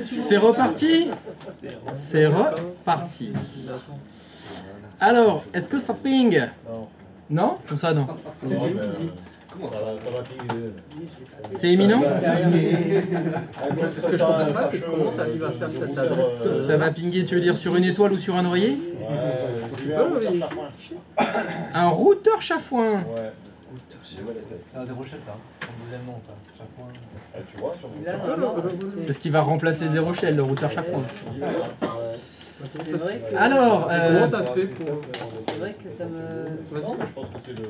C'est reparti. C'est reparti. Alors, est-ce que ça ping? Non. Comme ça, non. Comment ça va pinguer? C'est imminent? Ce que je comprends pas, c'est comment tu arrives à faire cette adresse. Ça va pinguer, tu veux dire sur une étoile ou sur un noyer? Un routeur chafouin. Ouais. C'est des Rochelle, ça. C'est son deuxième nom, ça. Chafouin. Tu vois, sur C'est ce qui va remplacer Zéro Shell, le routeur chafouin. C'est vrai que... Alors, Comment t'as fait pour... C'est vrai que ça me... Vas-y. Je pense que c'est le...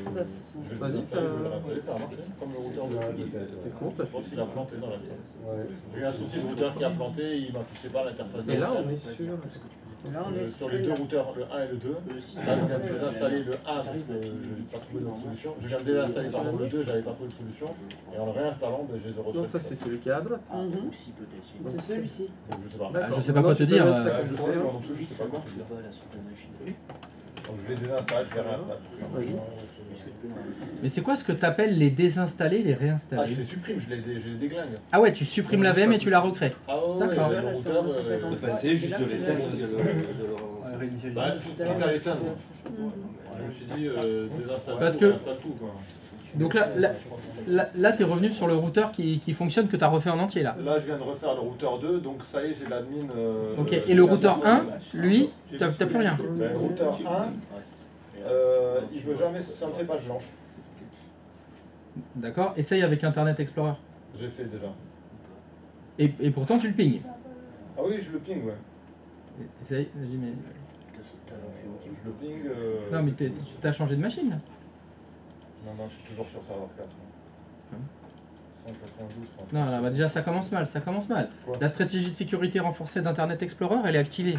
Ça, c'est son... Je vais Vas-y, l'installer, je vais l'installer, ça a marché. Comme le routeur de... Comment t'as Je pense qu'il a planté dans la salle. J'ai eu un souci de routeur qui a planté, il m'affichait pas l'interface. Et là, on est sur... Là, on est Sur les deux routeurs, le 1 et le 2, là je viens de désinstaller le 1 parce que je n'ai pas trouvé d'autre solution. Je viens de désinstaller pardon, le 2, j'avais pas trouvé de solution. Et en le réinstallant, je les ai reçus. Non, ça c'est celui qui est à droite. C'est celui-ci. Donc je sais pas. je sais pas quoi te dire. Je sais, moi non plus, je sais pas quoi te dire. Donc je les désinstalle, je les réinstalle. Mais c'est quoi ce que tu appelles les désinstaller, les Ah, je réinstaller? les supprime, je les déglingue. Ah ouais, tu supprimes la VM et tu la recrées. Ah ouais, D'accord. le routeur, De passer, juste de l'éteindre, de le relancer. bah, quitte à l'éteindre. Je me suis dit, désinstalle Parce tout, que- réinstalle tout quoi. Donc là tu es revenu sur le routeur qui fonctionne, que tu as refait en entier là. Là je viens de refaire le routeur 2, donc ça y est, j'ai l'admin. Ok, et le routeur 1, lui, t'as plus rien. Ben, le routeur 1, il veut jamais, ça me fait page blanche. D'accord, essaye avec Internet Explorer. J'ai fait déjà. Et pourtant tu le ping. Ah oui, je le ping, ouais. Essaye, vas-y, mais... Je le ping. Non mais tu t'as changé de machine là. Non, je suis toujours sur serveur 4. 192, je pense. Non, là, bah déjà ça commence mal, ça commence mal. Quoi? La stratégie de sécurité renforcée d'Internet Explorer, elle est activée.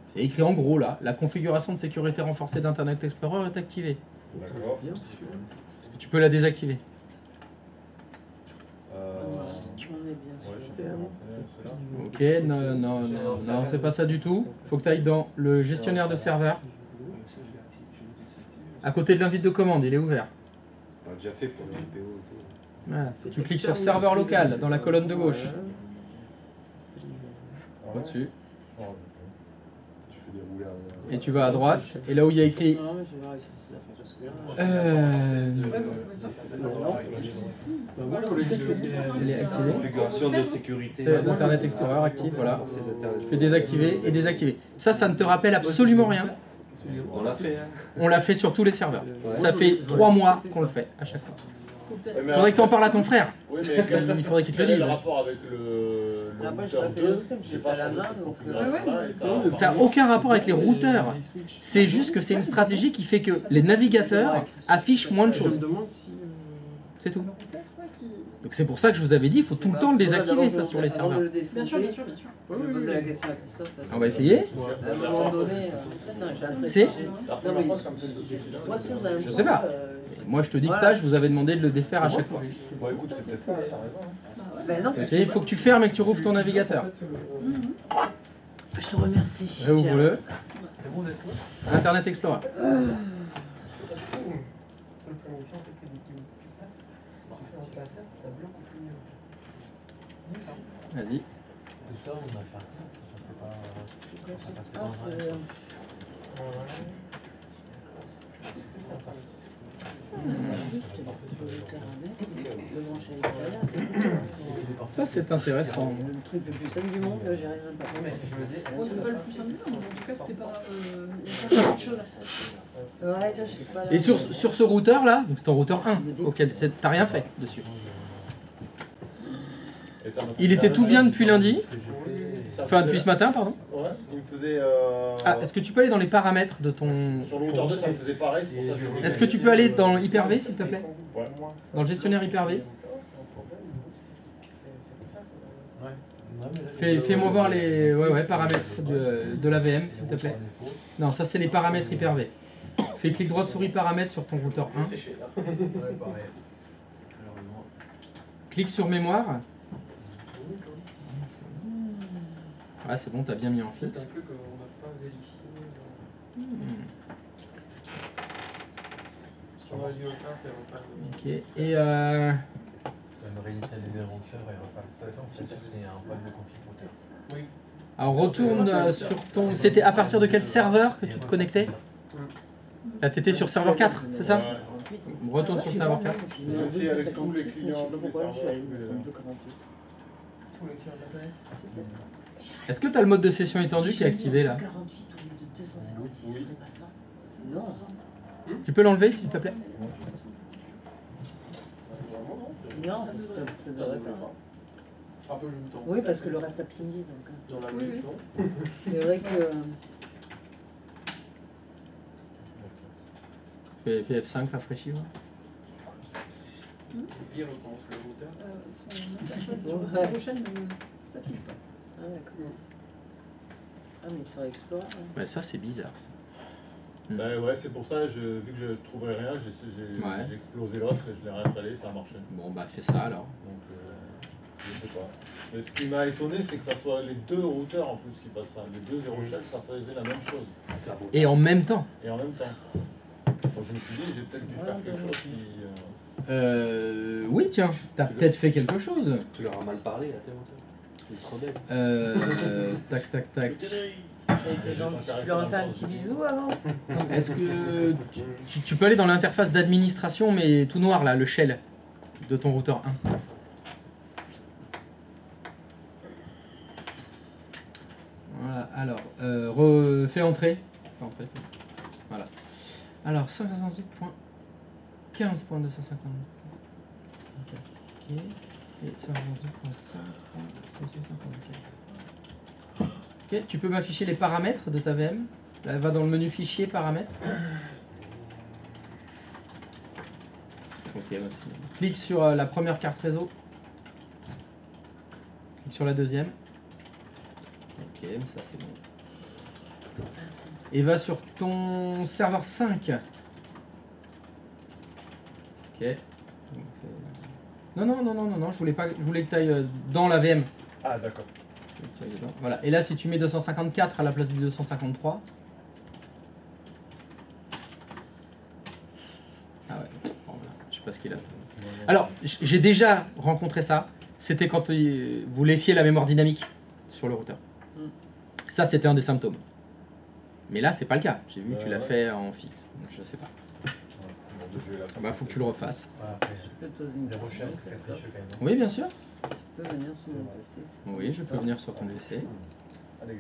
C'est écrit en gros là, la configuration de sécurité renforcée d'Internet Explorer est activée. D'accord. Bien sûr. Tu peux la désactiver. On est bien Ouais, sûr. c'était avant. Ok, non, c'est pas ça du tout. Faut que tu ailles dans le gestionnaire de serveur. À côté de l'invite de commande, il est ouvert. On l'a déjà fait pour le GPO et tout. Voilà. Tu cliques sur serveur local dans la colonne de gauche. Au-dessus. Tu fais des roulades. Et tu vas à droite. Et là où il y a écrit Non, mais je vais arrêter ça. Parce que là... elle est activée. Configuration de sécurité. C'est d'Internet Explorer actif, voilà. C'est d'Internet. Tu fais désactiver et désactiver. Ça ne te rappelle absolument rien. On l'a fait, hein. On l'a fait sur tous les serveurs. Ça fait 3 mois qu'on le fait à chaque fois. Mais Faudrait que tu en parles à ton frère. Oui, mais Il faudrait qu'il te le quel est dise. le rapport avec le Ah, moi, j'ai routeur pas fait 2? le scan, j'ai pas la main, donc... Ça n'a aucun rapport avec les routeurs. C'est juste que c'est une stratégie qui fait que les navigateurs affichent moins de Je me choses. demande si... C'est tout. Donc c'est pour ça que je vous avais dit, il faut tout le temps le désactiver ça sur les serveurs. Bien sûr, bien sûr. Je vais poser la question à Christophe. parce On va que, essayer. à un moment donné, C'est La première fois que ça me fait sauter. Je sais pas. Moi je te dis que ça, je vous avais demandé de le défaire à chaque fois. Bon, écoute, c'est peut-être ça, t'as raison. Ben non, Il faut que tu fermes et que tu rouvres ton navigateur. je te remercie. Rouvre-le. Internet Explorer. Vas-y. Ça, on a fait un test, je sais pas. Ça passait Ah, dans un- c'est... Ça c'est intéressant. Le truc le plus simple du monde, j'ai rien à pas. Bon, c'est pas le plus simple du monde, en tout cas, c'était pas. Il y a pas quelque chose à ça. Ouais, je sais pas. Et sur ce routeur là, donc c'est ton routeur 1, auquel t'as rien fait dessus. Et ça me Il fait était la tout même bien chose. depuis lundi, Ça me enfin faisait depuis la- ce matin pardon. Ouais, il me faisait. Ah, est-ce que tu peux aller dans les paramètres de ton... Sur le routeur 2, ça me faisait pareil, c'est pour ça que je l'ai Est-ce que tu peux aller dans Hyper-V s'il te plaît? Ouais. Dans le gestionnaire Hyper-V. Fais-moi voir les paramètres de la VM s'il te plaît. Non, ça c'est les paramètres Hyper-V. Fais clic droit de souris paramètres sur ton routeur 1. Clique sur mémoire. Ah c'est bon, t'as bien mis en fixe. Ok, et de réinitialiser le routeur et refaire l'installation, c'est un problème de config routeur. Oui. Alors retourne sur ton... C'était à partir de quel serveur que tu te connectais? Là t'étais sur serveur 4, c'est ça? Retourne sur le serveur 4. C'est aussi avec tous les clients, tous les Pourquoi je suis allé serveurs, mettre 2,48? Tous les clients de la planète. Est-ce que tu as le mode de session étendu qui est activé là? 48 au lieu de 256, ce serait pas ça? C'est non. Tu peux l'enlever s'il te plaît? Non, ça devrait pas. Un peu le bouton. Oui, parce que le reste a pingé. Donc. Dans la Oui, même oui. bouton. C'est vrai que. Fais F5, rafraîchis. Ouais. Il recommence le routeur. Son interface Ouais. sur la prochaine ne s'affiche pas. Ah, d'accord. Ah, mais sur Explorer. Ouais, ça c'est bizarre. Ça. Ben ouais, c'est pour ça, vu que je trouvais rien, j'ai explosé l'autre et je l'ai réinstallé, ça a marché. Bon bah fais ça alors. Donc, je sais pas. Mais ce qui m'a étonné, c'est que ça soit les deux routeurs en plus qui passent ça. Les deux 0 shell, ça faisait la même chose. Et en même temps. Et en même temps. Donc je me suis dit, j'ai peut-être dû faire quelque chose qui... Oui tiens, t'as peut-être fait quelque chose. Tu leur as mal parlé à tes routeurs. Ils se rebellent. Tac tac tac. Tu leur as fait un petit bisou avant? Est-ce que tu peux aller dans l'interface d'administration mais tout noir là, le shell de ton routeur 1. Voilà, alors, refais entrer. Fais entrer, c'est bon. Voilà. Alors, 168.15.250. Ok. Et 168.5.254. Ok, tu peux m'afficher les paramètres de ta VM. Là, va dans le menu fichier, paramètres. Ok, bah, c'est bon. Clique sur la première carte réseau. Clique sur la deuxième. Ok, mais ça c'est bon. Et va sur ton serveur 5. Ok. Non, je voulais pas, je voulais que tu ailles dans la VM. Ah d'accord. Voilà. Et là, si tu mets 254 à la place du 253. Ah ouais. Bon, voilà. Je sais pas ce qu'il a. Alors, j'ai déjà rencontré ça. C'était quand vous laissiez la mémoire dynamique sur le routeur. Ça, c'était un des symptômes. Mais là, c'est pas le cas. J'ai vu que tu l'as fait en fixe. Donc, je sais pas. Bah, faut que tu le refasses. Voilà, après, Je peux te poser une 0 question. shell, c'est capricieux quand même. Oui, bien sûr. Tu peux venir sur mon PC. Oui, je peux venir sur ton PC. Allez,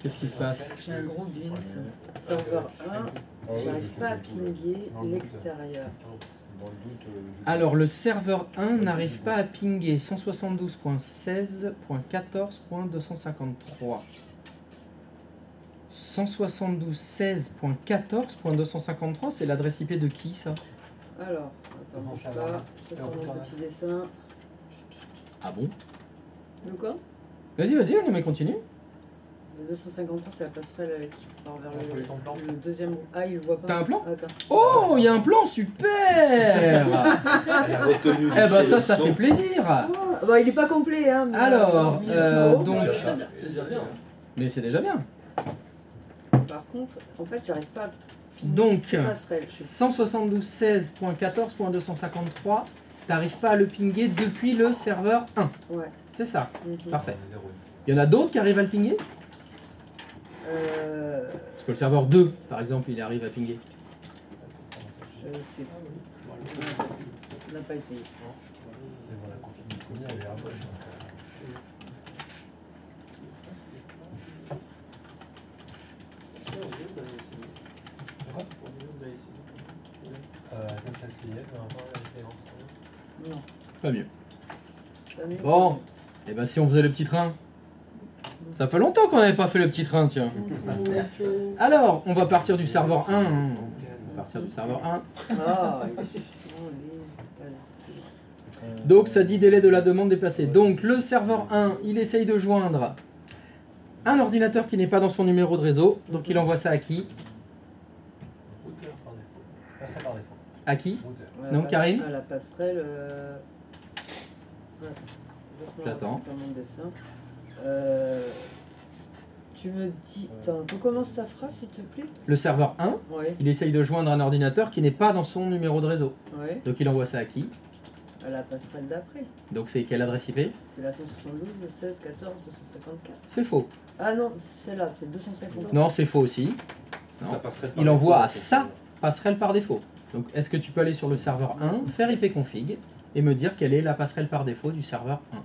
Qu'est-ce qui se passe? J'ai un gros jeans. Serveur 1, j'arrive pas à pinguer l'extérieur. Dans le doute, Alors, le serveur 1 n'arrive pas à pinguer 172.16.14.253. 172.16.14.253, c'est l'adresse IP de qui ça? Alors, attends, bouge pas. Je fais sur mon petit dessin. Ah bon? De quoi? Vas-y, non mais continue. Le 253, c'est la passerelle qui part vers T'as trouvé ton plan? le deuxième. Ah, il le voit pas. T'as un plan? Attends. Oh, il y a un plan, super. Elle a retenu. Eh ben ça fait plaisir. Ah, bah, il est pas complet, hein. Mais Alors, donc... C'est déjà bien. Mais c'est déjà bien. Par contre, en fait, j'arrive pas à pinguer Donc, cette passerelle. 172.16.14.253, t'arrives pas à le pinguer depuis le serveur 1. Ouais. C'est ça, Mhm. parfait. Il y en a d'autres qui arrivent à le pinguer? Parce que le serveur 2, par exemple, il arrive à pinguer. Je sais pas. On n'a pas essayé. Mais bon, la config du premier, elle est à gauche. Donc, Non. Pas mieux. Pas mieux. Bon, et ben si on faisait le petit train. Ça fait longtemps qu'on n'avait pas fait le petit train, tiens. Alors, on va partir du serveur 1. hein. On va partir du serveur 1. Ah, Donc ça dit délai de la demande déplacé. Donc le serveur 1, il essaye de joindre un ordinateur qui n'est pas dans son numéro de réseau. Donc il envoie ça à qui? routeur par défaut. Passerelle par défaut. À qui? Routeur. Donc, Karine La passerelle. Ouais. J'attends. Sur mon dessin. Tu me dis. Attends, recommence ta phrase s'il te plaît. Le serveur 1, Ouais. il essaye de joindre un ordinateur qui n'est pas dans son numéro de réseau. Ouais. Donc il envoie ça à qui? À la passerelle d'après. Donc c'est quelle adresse IP? C'est la 172, 16, 14, 254. C'est faux. Ah non, c'est là, c'est 250. Non, c'est faux aussi. Non. Ça passerait par Il envoie à défaut, sa passerelle par défaut. Donc est-ce que tu peux aller sur le serveur 1, faire ipconfig et me dire quelle est la passerelle par défaut du serveur 1?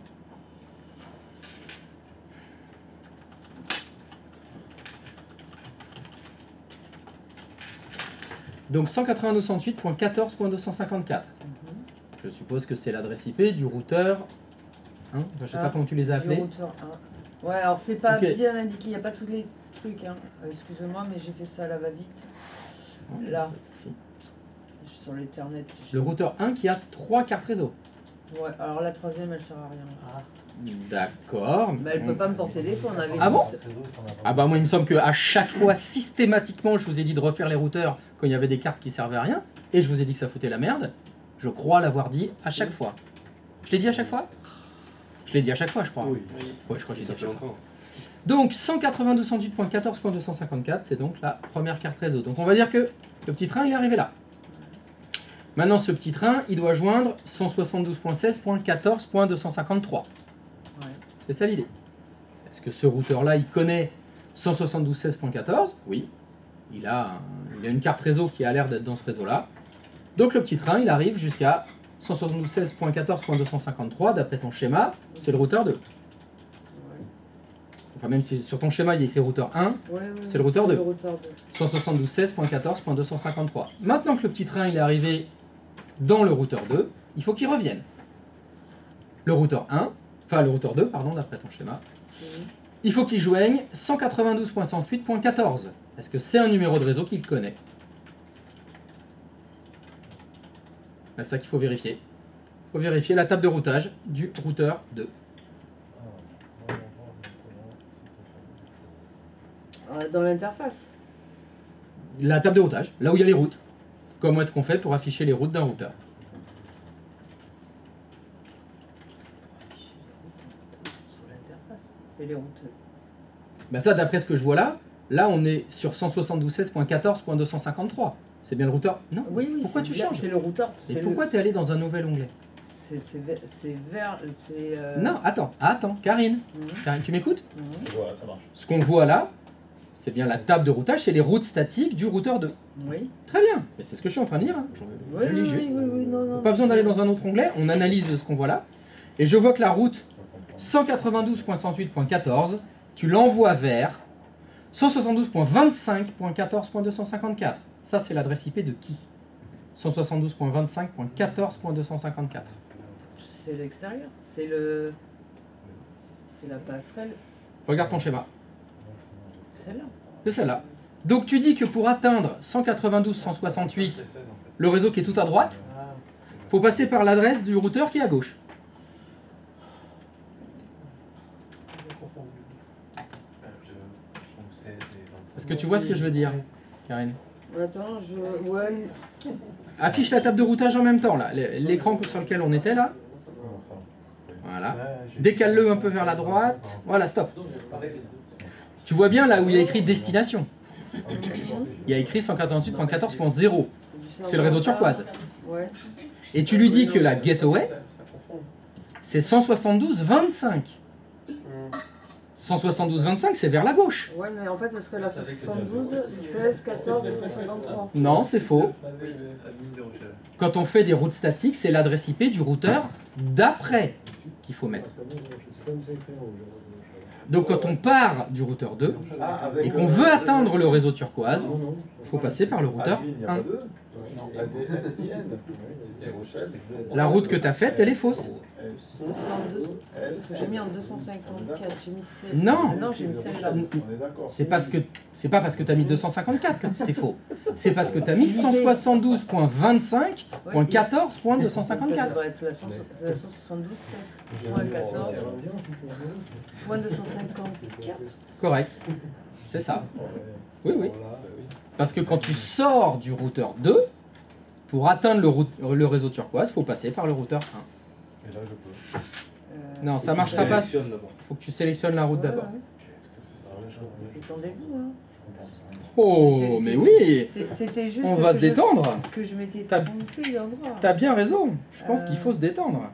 Donc 192.168.14.254. Je suppose que c'est l'adresse IP du routeur. Hein, je sais pas comment tu les as appelés. Du routeur 1. Ouais, alors c'est pas Ok. bien indiqué, il n'y a pas tous les trucs. Hein. Excusez-moi, mais j'ai fait ça à la va-vite. Là. Pas de souci. Sur l'Ethernet. Le routeur 1 qui a 3 cartes réseau. Ouais, alors la troisième, elle sert à rien. D'accord. Mais elle peut pas me porter défaut, on avait Ah dit bon ça. Ah bah moi il me semble qu'à chaque fois systématiquement je vous ai dit de refaire les routeurs quand il y avait des cartes qui servaient à rien et je vous ai dit que ça foutait la merde. Je crois l'avoir dit à chaque fois. Je l'ai dit à chaque fois? Je l'ai dit à chaque fois je crois. Oui, Ouais je crois que j'ai dit ça à fait chaque fois. longtemps. Donc 192.168.14.254 c'est donc la première carte réseau. Donc on va dire que le petit train il est arrivé là. Maintenant ce petit train il doit joindre 172.16.14.253. Ouais. C'est ça l'idée. Est-ce que ce routeur-là, il connaît 172.16.14? Oui. Il a une carte réseau qui a l'air d'être dans ce réseau-là. Donc le petit train, il arrive jusqu'à 172.16.14.253, d'après ton schéma, c'est le routeur 2. Ouais. Enfin, même si sur ton schéma, il y a écrit routeur 1, Ouais, C'est le routeur 2. Le routeur 2. 172.16.14.253. Maintenant que le petit train, il est arrivé dans le routeur 2, il faut qu'il revienne. Le routeur 1, enfin le routeur 2, pardon, d'après ton schéma, il faut qu'il joigne 192.168.14. Est-ce que c'est un numéro de réseau qu'il connaît? C'est ça qu'il faut vérifier. Il faut vérifier la table de routage du routeur 2. Dans l'interface. La table de routage, là où il y a les routes. Comment est-ce qu'on fait pour afficher les routes d'un routeur? Sur l'interface. C'est les routes. Ben ça, d'après ce que je vois là on est sur 172.16.14.253. C'est bien le routeur? Non. Oui, oui. Pourquoi c'est tu bien- changes? C'est le routeur. Et c'est pourquoi le- tu es allé dans un nouvel onglet? C'est vers. C'est. Non, attends, Karine. Mhm. Karine, tu m'écoutes? Mhm. Voilà, ça marche. Ce qu'on voit là, c'est bien la table de routage, c'est les routes statiques du routeur 2. Oui. Très bien, mais c'est ce que je suis en train de lire. Hein. Je Oui, lis oui, juste. oui, non, non. Pas besoin d'aller dans un autre onglet, on analyse ce qu'on voit là. Et je vois que la route 192.108.14, tu l'envoies vers 172.25.14.254. Ça, c'est l'adresse IP de qui? 172.25.14.254. C'est l'extérieur. C'est le. C'est la passerelle. Regarde ton schéma. Celle-là. C'est celle-là. Donc tu dis que pour atteindre 192.168, le réseau qui est tout à droite, faut passer par l'adresse du routeur qui est à gauche. Est-ce que tu vois ce que je veux dire, Karine? Attends, je. Ouais. Affiche la table de routage en même temps, là. L'écran sur lequel on était là. Voilà. Décale-le un peu vers la droite. Voilà, stop. Tu vois bien là où il y a écrit destination. Il y a écrit 148.14.0. C'est le réseau turquoise. Ouais. Et tu lui dis que la gateway, c'est 172.25. 172.25, c'est vers la gauche. Ouais, mais en fait, ce serait la 72, 16, 14, 253. Non, c'est faux. Quand on fait des routes statiques, c'est l'adresse IP du routeur d'après qu'il faut mettre. Donc quand on part du routeur 2 et qu'on veut atteindre le réseau turquoise, il faut passer par le routeur 1. La route que tu as faite, elle est fausse. Parce que j'ai mis en 254, j'ai mis celle. Non. Ah non, j'ai mis celle-là. C'est pas parce que tu as mis 254 que c'est faux. C'est parce que tu as mis 172.25.14.254. Ça devrait être la 172, 16.14, point 254. Correct. C'est ça. Oui, oui. Parce que quand tu sors du routeur 2, pour atteindre le réseau turquoise, il faut passer par le routeur 1. Et là, je peux. Non, ça marchera pas. Il Sélectionne d'abord. faut que tu sélectionnes la route d'abord. Détendez-vous, hein. Oh, mais oui, C'était juste. on va se détendre. Que je m'étais T'as- trompée d'endroit. T'as bien raison. Je pense qu'il faut se détendre.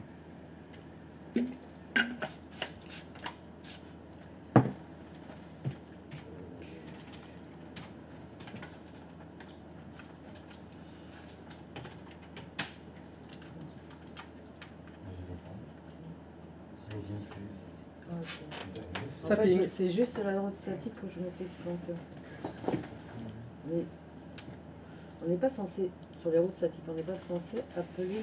Ça En fait, ping. c'est juste la droite statique que je m'étais plantée. Mais on n'est pas censé, sur les routes statiques, on n'est pas censé appeler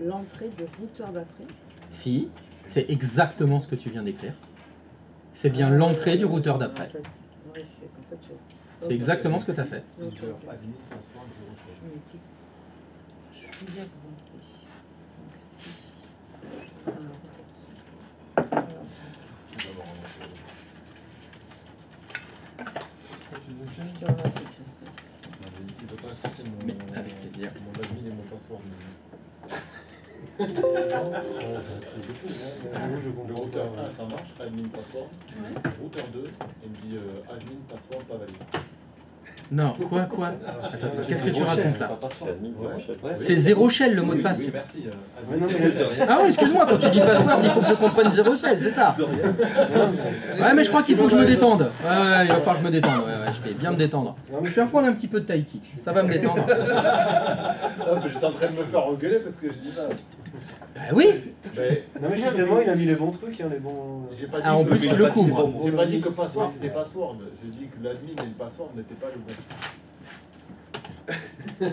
l'entrée du routeur d'après. Si, c'est exactement ce que tu viens d'écrire. C'est bien l'entrée du routeur d'après. C'est exactement ce que tu as fait. Je m'étais- Admin, je suis bien compris. Je te remercie, Christophe. il veut pas accepter mon, Mais avec plaisir. mon admin et mon password. Le routeur 1 ça marche, admin password. Ouais. Routeur 2, il me dit admin password pas valide. Non, quoi Attends, qu'est-ce que tu racontes là? Ouais. C'est zéro shell le mot de passe. Oui, merci. Ouais, non, mais Ah oui, excuse-moi, quand tu dis password, il faut que je comprenne zéro shell, c'est ça? Ouais, mais je crois qu'il faut que je me détende. Ouais, il va falloir que je me détende. Ouais, je vais bien me détendre. Je vais reprendre un petit peu de Tahiti. Ça va me détendre. Ah, mais j'étais en train de me faire engueuler parce que je dis ça. Bah oui. Mais non, mais justement, il a mis les bons trucs, hein, les bons. j'ai pas dit Ah, en que- plus, tu le couvres. J'ai pas dit que password c'était password. J'ai dit que l'admin et le password n'étaient pas le bon. Mais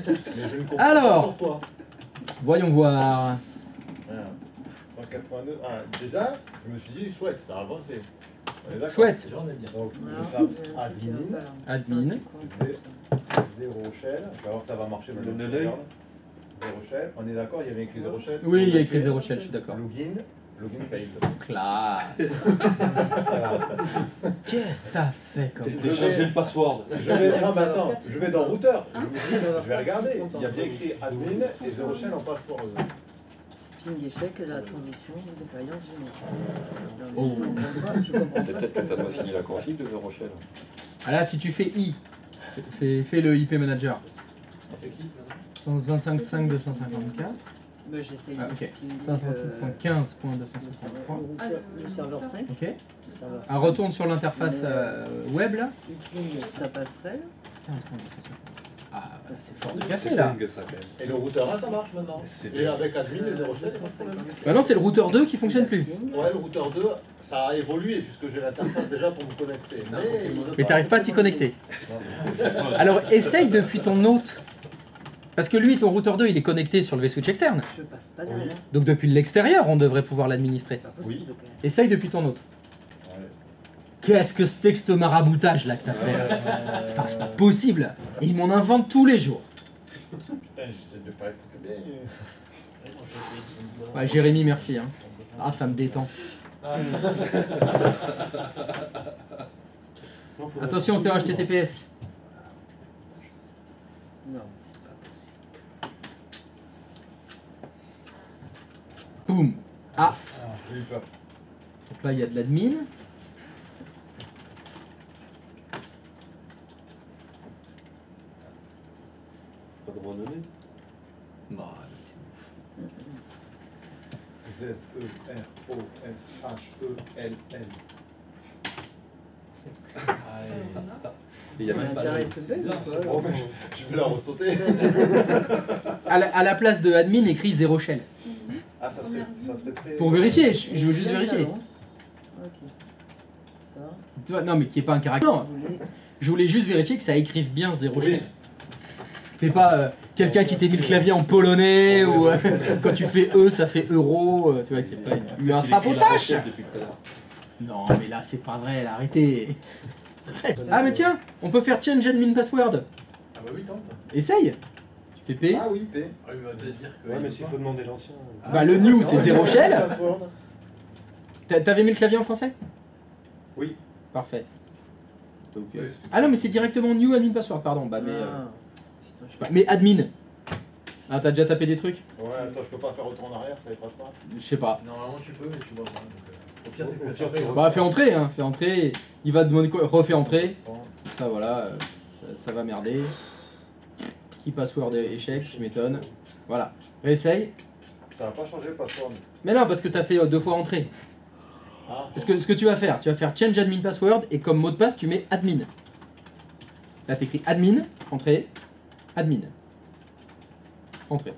je ne comprends Alors. pas pourquoi. Voyons voir. Voilà. 189. Ah, déjà, je me suis dit chouette, ça a avancé. On est d'accord. Chouette. J'en ai bien. Donc, Ah, je tape admin, Admin. 0 shell. Je vais voir que ça va marcher maintenant. Donne l'œil. 0 shell. On est d'accord, il y avait écrit 0 shell. Oui, il y a écrit zéro shell, je suis d'accord. Login failed. Classe. Voilà. Qu'est-ce que t'as fait comme... T'as changé le password. Je vais, non mais attends, je vais dans routeur. Je vais regarder. Il y a bien écrit admin et 0 shell en password. Ping échec, la transition, défaillance générale. Oh. Je comprends C'est pas. peut-être que t'as pas fini la config de Zero Shell. Ah là, si tu fais I, fais le IP manager. C'est qui maintenant 125.5 254. Bah, j'essaye Ah, de ok. pinguer, 538.15.253. le serveur 5. Ok. Le serveur Ah, retourne sur l'interface web là. Il ping sa passerelle. 15.253. Ah, bah, c'est fort de café là. dingue, ça, quand même. Et le routeur 1 ça marche maintenant. C'est Et avec admin et 0 shell, c'est pas de problème. Bah non, c'est le routeur 2 qui fonctionne plus. Ouais, le routeur 2, ça a évolué puisque j'ai l'interface déjà pour me connecter. Mais t'arrives pas à t'y connecter. Alors essaye depuis ton hôte. Parce que lui, ton routeur 2, il est connecté sur le V-Switch externe. Je passe pas derrière. Donc depuis l'extérieur, on devrait pouvoir l'administrer. C'est pas possible. quand même. Essaye depuis ton hôte. Qu'est-ce que c'est que ce maraboutage là que t'as fait là? Putain, c'est pas possible. Et il m'en invente tous les jours. Putain, j'essaie de pas être bien. Ouais, Jérémy, merci. Hein. Ah, ça me détend. Attention, t'es en HTTPS. Non, c'est pas possible. Boum. Ah, J'ai eu peur. donc là, il y a de l'admin. Pas de randonnée. Bah, c'est ouf. Z-E-R-O-S-H-E-L-L. Il y a On a même pas intérêt de. de te baiser, quoi. Bon, mais je vais la ressauter. À la place de admin, écrit 0 shell. Ah, ça serait très. Pour vérifier, je veux juste Bien vérifier. talon. Ok. Ça, Tu vois, non, mais qui est pas un caractère. Non, vous voulez. je voulais juste vérifier que ça écrive bien 0 Oui. shell. Que t'es pas quelqu'un qui t'ait mis le clavier en polonais ou quand tu fais E, ça fait euro. Tu vois, qu'il n'y a pas eu un sabotage. Depuis tout à l'heure. Non, mais là, c'est pas vrai, là, arrêtez. Ah, mais tiens, on peut faire change admin password. Ah bah oui, tente. Essaye. Tu fais P. Ah oui, P. Ah, il va te dire que. Ouais, mais s'il faut demander l'ancien. Bah, le new, c'est 0 shell. Password. T'avais mis le clavier en français? Oui. Parfait. Donc, Ouais, ah non, mais c'est directement new admin password, pardon. Bah, mais, Ah. je sais pas. Mais admin. Ah, t'as déjà tapé des trucs? Ouais, attends, je peux pas faire retour en arrière, ça efface pas. Je sais pas. Normalement, tu peux, mais tu vois pas. Donc, au pire, t'es Au que pire, tu ça. Bah, fais entrer, hein, fais entrer. Il va te demander quoi? Refais entrer. Bon. ça, voilà, ça va merder. Key password échec, je m'étonne. Voilà, réessaye. Ça va pas changer le password. Mais non, parce que tu as fait 2 fois entrée. Ah, Parce que ce que tu vas faire change admin password et comme mot de passe, tu mets admin. Là, tu écris admin, entrée, admin. Entrée.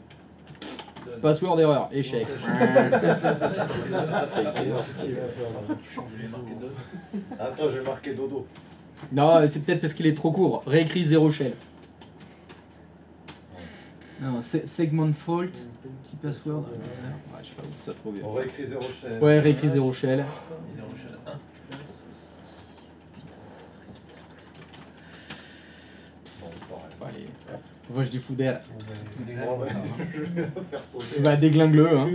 Password erreur, échec. attends, je vais marquer dodo. Non, c'est peut-être parce qu'il est trop court. Réécris 0 shell. Non, segment fault, key password. Ouais, je sais pas où ça se trouve. On réécrit 0 shell. Ouais, réécris 0 shell. Bon, allez. Vache du fou d'air. Bon, ouais, je vais la faire sauter. Bah, déglingue-le. Hein.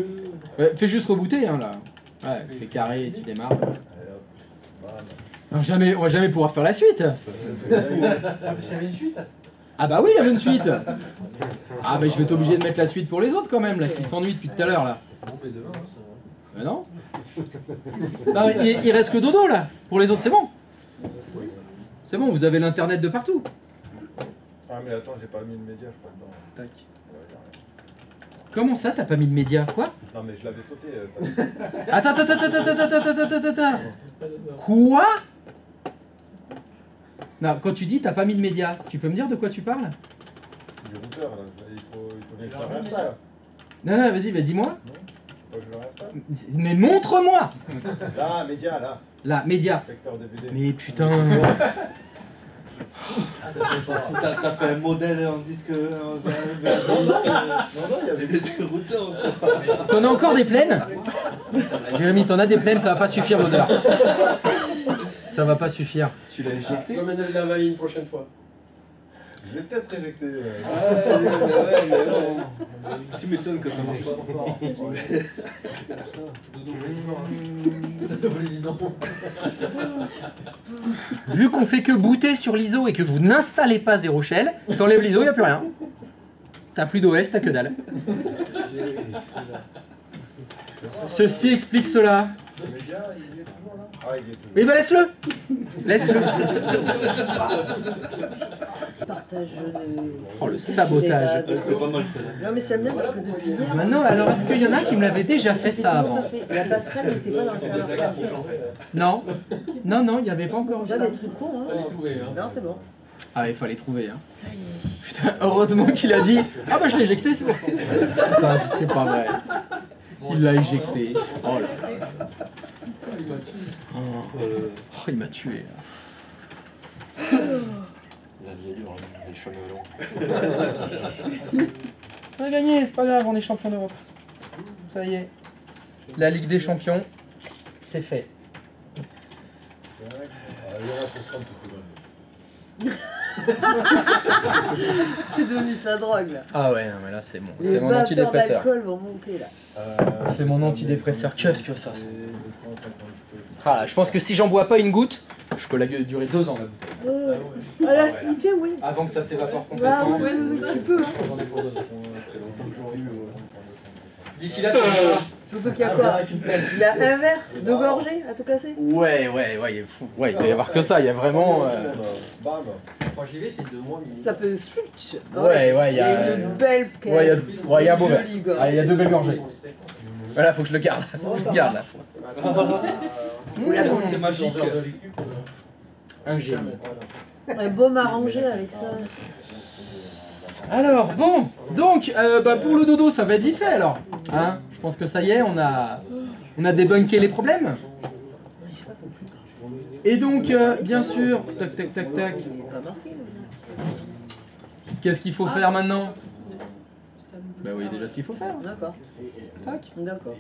Ouais, fais juste rebooter, hein, là. Ouais, tu fais carré et tu démarres. Allez, hop. Bam. Alors, jamais, on va jamais pouvoir faire la suite. Ah bah oui, il y avait une suite. Ah bah je vais être obligé de mettre la suite pour les autres quand même, là, qui s'ennuient depuis tout à l'heure, là. Mais non. Non, mais il reste que Dodo, là. Pour les autres, c'est bon. C'est bon, vous avez l'internet de partout. Ah, mais attends, j'ai pas mis le média, je crois, dedans. Tac. Ouais, y a rien. Comment ça, t'as pas mis de média? Quoi? Non, mais je l'avais sauté. Attends. Quoi? Non, quand tu dis t'as pas mis de média, tu peux me dire de quoi tu parles? Du routeur, là. Il faut bien que je le réinstalle. Non, vas-y, bah, dis-moi. Faut que je le réinstalle. Mais montre-moi! Là, média, là. Là, média. Lecteur DVD. Mais putain. T'as fait un modèle en disque. Non, il y avait Des routeurs. T'en as encore des pleines? Jérémy, t'en as des pleines, ça va pas suffire l'odeur. Ça va pas suffire. Tu l'as éjecté? Je l'emmène la vanille une prochaine fois. Je l'ai peut-être éjecté. Tu m'étonnes que ça marche pas. Vu qu'on fait que booter sur l'ISO et que vous n'installez pas Zero Shell, t'enlèves l'ISO, y a plus rien. T'as plus d'OS, t'as que dalle. Ceci explique cela. Le média, il est toujours là. Ah, il est toujours Oui, bah laisse-le. Laisse-le. Partage. Oh, le sabotage. C'était pas mal celle-là. Non, mais c'est bien parce que depuis hier. Maintenant, alors est-ce qu'il y en a qui me l'avaient déjà fait ça avant? La passerelle n'était pas dans le serveur papier. Non, il n'y avait pas encore eu Là, ça. des trucs cons, hein. Non, c'est bon. Ah, il fallait trouver. Hein. Ça y est. Putain, heureusement qu'il a dit ah bah je l'ai éjecté, c'est bon. Ça, c'est pas vrai. Il l'a éjecté. Oh là là. Oh, il m'a tué. La vie est dure, les cheveux longs. On a gagné, c'est pas grave, on est champion d'Europe. Ça y est. La Ligue des Champions, c'est fait. Ah, il y en a pour 30 secondes. C'est devenu sa drogue, là. Ah ouais, non mais là c'est bon. Les C'est mon vapeurs antidépresseur. d'alcool vont monter, là. C'est mon antidépresseur. Qu'est-ce que ça? Ah là, je pense que si j'en bois pas une goutte, je peux la durer 2 ans. La bouteille. Ah là, ouais, là. il fait oui. Avant que ça s'évapore Ah complètement. oui, tu peux, hein. J'en ai pour 2 ans. D'ici là, tu verras. Surtout qu'il y a quoi? Avec une pelle. Il y a un verre, 2 gorgées à tout casser. Ouais, il doit y avoir que ça, il y a vraiment... Bam. Quand j'y vais, c'est 2 mois minimum. Ça peut switch. Ouais, il y a... une belle Ouais, il y a un beau verre. jolie gorgée. Ah, il y a 2 belles gorgées. Voilà, faut que je le garde. Faut que je le garde là. C'est magique. Un génie. Un beau m'arranger avec ça. Alors, bon, donc, pour le dodo, ça va être vite fait alors. Hein, je pense que ça y est, on a débunké les problèmes. Et donc, bien sûr, tac, tac, tac, tac. Il est pas marqué, là. Qu'est-ce qu'il faut faire maintenant? Bah oui, déjà ce qu'il faut faire. D'accord. Tac. D'accord.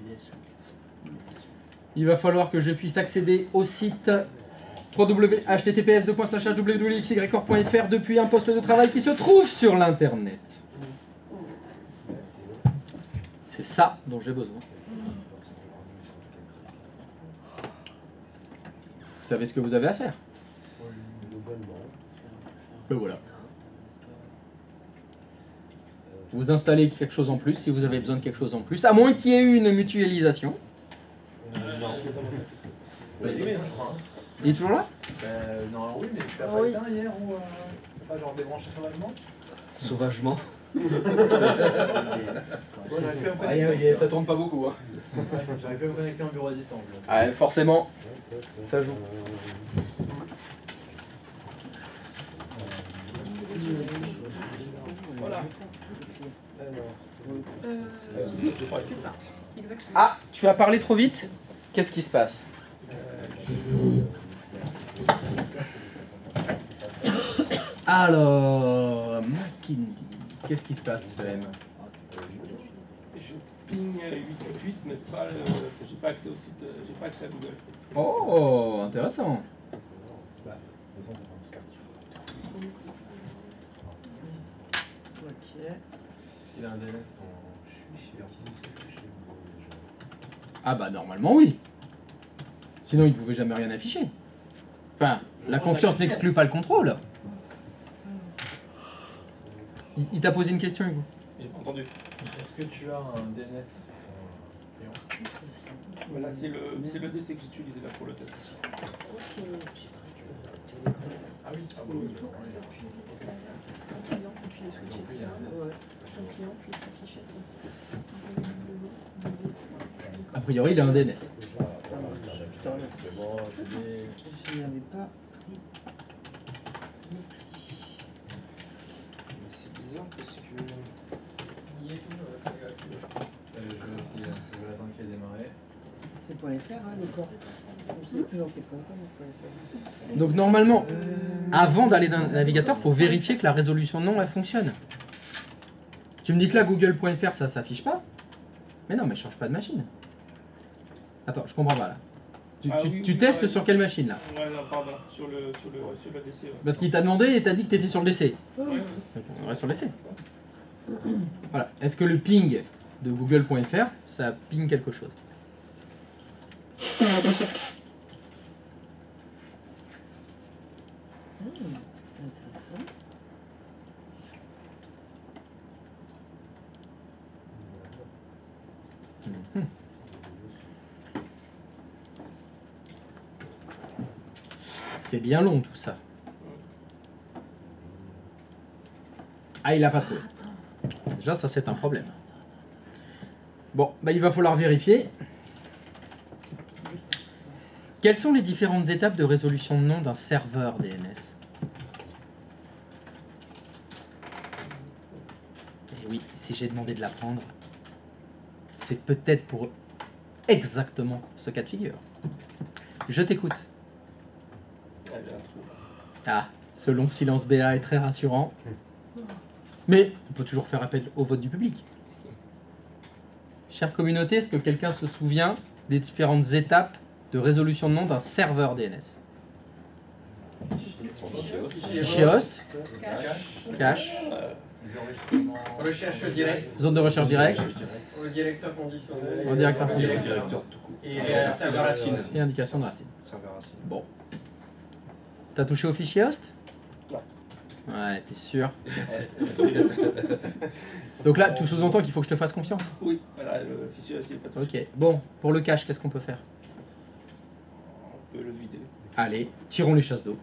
Il va falloir que je puisse accéder au site https://www.xycorp.fr depuis un poste de travail qui se trouve sur l'internet. C'est ça dont j'ai besoin. Vous savez ce que vous avez à faire. Ben voilà. Vous installez quelque chose en plus si vous avez besoin de quelque chose en plus, à moins qu'il y ait eu une mutualisation. Il est toujours là? Non, oui, mais tu l'as Ah pas oui. éteint hier ou pas genre débranché sauvagement? Sauvagement. Ouais, j'arrive plus à me connecter. Ça tourne pas beaucoup. Hein. J'arrive plus à me connecter en bureau à distance. Ouais, forcément, ça joue. Voilà. C'est ça, exactement. Ah, tu as parlé trop vite. Qu'est-ce qui se passe? Alors, McKinsey, qu'est-ce qui se passe, FM? Je ping 888, mais pas j'ai pas accès au site, j'ai pas accès à Google. Oh, intéressant. Ok. Il a un DNS Ah bah normalement oui. Sinon il ne pouvait jamais rien afficher. Enfin, la confiance n'exclut pas le contrôle. Il t'a posé une question, Hugo. J'ai pas entendu. Est-ce que tu as un DNS client? Voilà, c'est le DC que j'utilise là pour le test. Ok. Ah oui, ah Il bon, faut que tu appuies l'extérieur. Un client, puis tu switches externe. Ouais. Un client, puis s'afficher ton site. A priori il a un DNS. Je te remercie. C'est bon, Je n'avais pas pris. Mais c'est bizarre parce que. Il est tout, je vais attendre qu'il ait démarré. C'est .fr, hein, le corps. Non, c'est .com. Donc normalement, avant d'aller dans le navigateur, il faut vérifier que la résolution de nom elle fonctionne. Tu me dis que là google.fr ça s'affiche pas? Mais non, mais change pas de machine. Attends, je comprends pas là. Tu testes sur quelle machine là? Ouais, non, pardon, sur le DC. Ouais. Parce qu'il t'a demandé et t'a dit que tu étais sur le DC. Ouais. Donc on reste sur le DC. Voilà. Est-ce que le ping de google.fr ça ping quelque chose? Intéressant. Mhm. C'est bien long tout ça. Ah, il a pas trouvé. Déjà, ça c'est un problème. Bon, bah, il va falloir vérifier. Quelles sont les différentes étapes de résolution de nom d'un serveur DNS? Et oui, si j'ai demandé de l'apprendre, c'est peut-être pour exactement ce cas de figure. Je t'écoute. Ah, j'ai un trou. Ah, ce long silence BA est très rassurant. Mais on peut toujours faire appel au vote du public. Chère communauté, est-ce que quelqu'un se souvient des différentes étapes de résolution de nom d'un serveur DNS? Fichier host, cache, Recherche directe, zone de recherche directe, au directeur conditionnel. au directeur Le conditionnel directeur tout court. Et serveur racine. et indication de racine. Serveur racine. Bon. T'as touché au fichier host? Non. Ouais, t'es sûr? Donc là, tout sous-entend qu'il faut que je te fasse confiance. Oui, voilà, le fichier il est pas touché. Ok, bon, pour le cache, qu'est-ce qu'on peut faire? On peut le vider. Allez, tirons les chasses d'eau.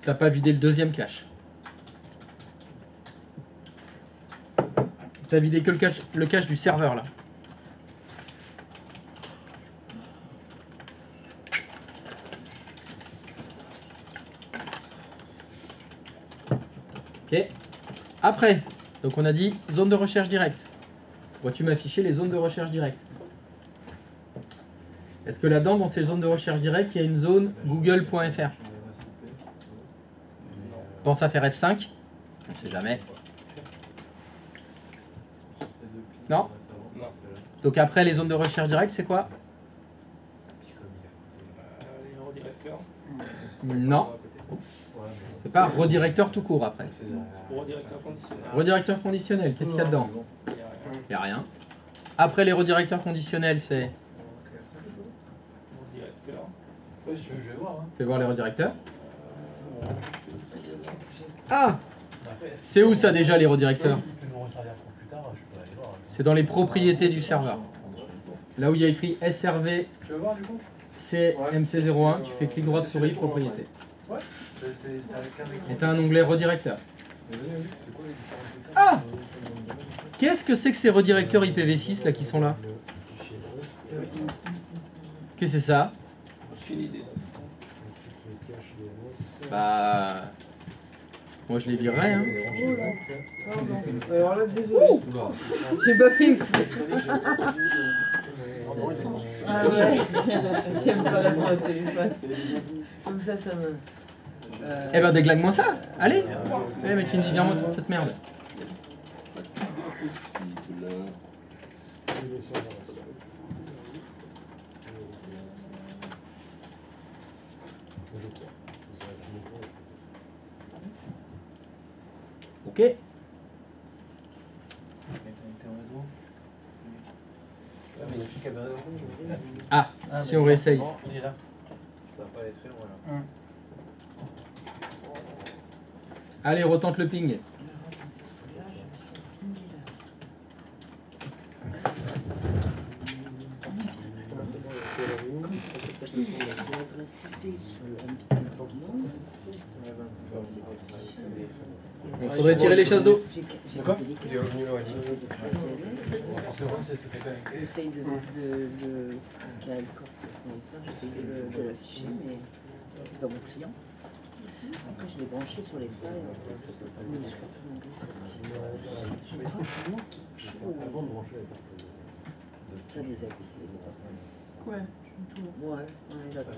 T'as pas vidé le deuxième cache. T'as vidé que le cache du serveur là. Ok. Après, donc on a dit zone de recherche directe. Vois-tu m'afficher les zones de recherche directe? Est-ce que là-dedans, dans ces zones de recherche directe, il y a une zone google.fr? Pense à faire F5. On ne sait jamais. Non. Donc après les zones de recherche directe, c'est quoi? Les redirecteurs. Non. C'est pas redirecteur tout court après. Redirecteur conditionnel. Redirecteur conditionnel, qu'est-ce qu'il y a dedans? Il y a rien. Il n'y a rien. Après les redirecteurs conditionnels, c'est Ouais, si tu veux, je vais voir. Hein. Fais voir les redirecteurs. Ah! C'est où ça déjà les redirecteurs? Il peut nous resservir pour plus tard, je peux aller voir. C'est dans les propriétés du serveur. Là où il y a écrit SRV Tu veux voir du coup? CMC01, tu fais clic droit de souris, propriété. Ouais. C'est avec un écran. Et tu as un onglet redirecteur. C'est quoi les différents Ah! Qu'est-ce que c'est que ces redirecteurs IPv6 là qui sont là? Qu'est-ce que c'est ça? Aucune idée. Bah... Moi je les virerais hein. Oh là. Pardon. Alors là, désolé. J'ai pas fait exprès. Ah ouais. J'aime pas répondre au téléphone. Comme ça me... Eh ben déglague-moi ça. Allez. Allez mec, Indy, viens-moi toute cette merde. Pas de vidéo possible. Ok. Ah, si on réessaye. Il est là. Ça va pas aller très loin là. Allez, retente le ping. Il faudrait tirer les chasses d'eau. D'accord. Il est revenu là, J'essaye de l'afficher, mais dans mon client. Après, je l'ai branché sur les failles. Mais je crois que mon Avant de brancher ça désactivé. Ouais, tout. Ouais, d'accord.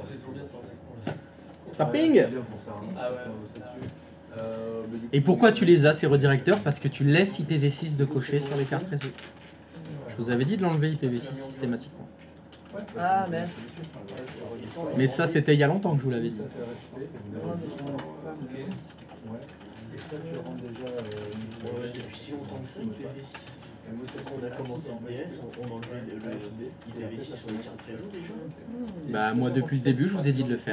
C'est toujours bien de parler. Ça ping. Ah ouais. Et pourquoi tu les as ces redirecteurs? Parce que tu laisses IPv6 de cocher sur les cartes réseau. Je vous avais dit de l'enlever IPv6 systématiquement. Ah, merci. Mais ça c'était il y a longtemps que je vous l'avais dit. Depuis si longtemps que ça, IPv6. Quand on a commencé en DS, on enlevait le IPv6 sur les cartes réseau déjà. Bah moi depuis le début je vous ai dit de le faire.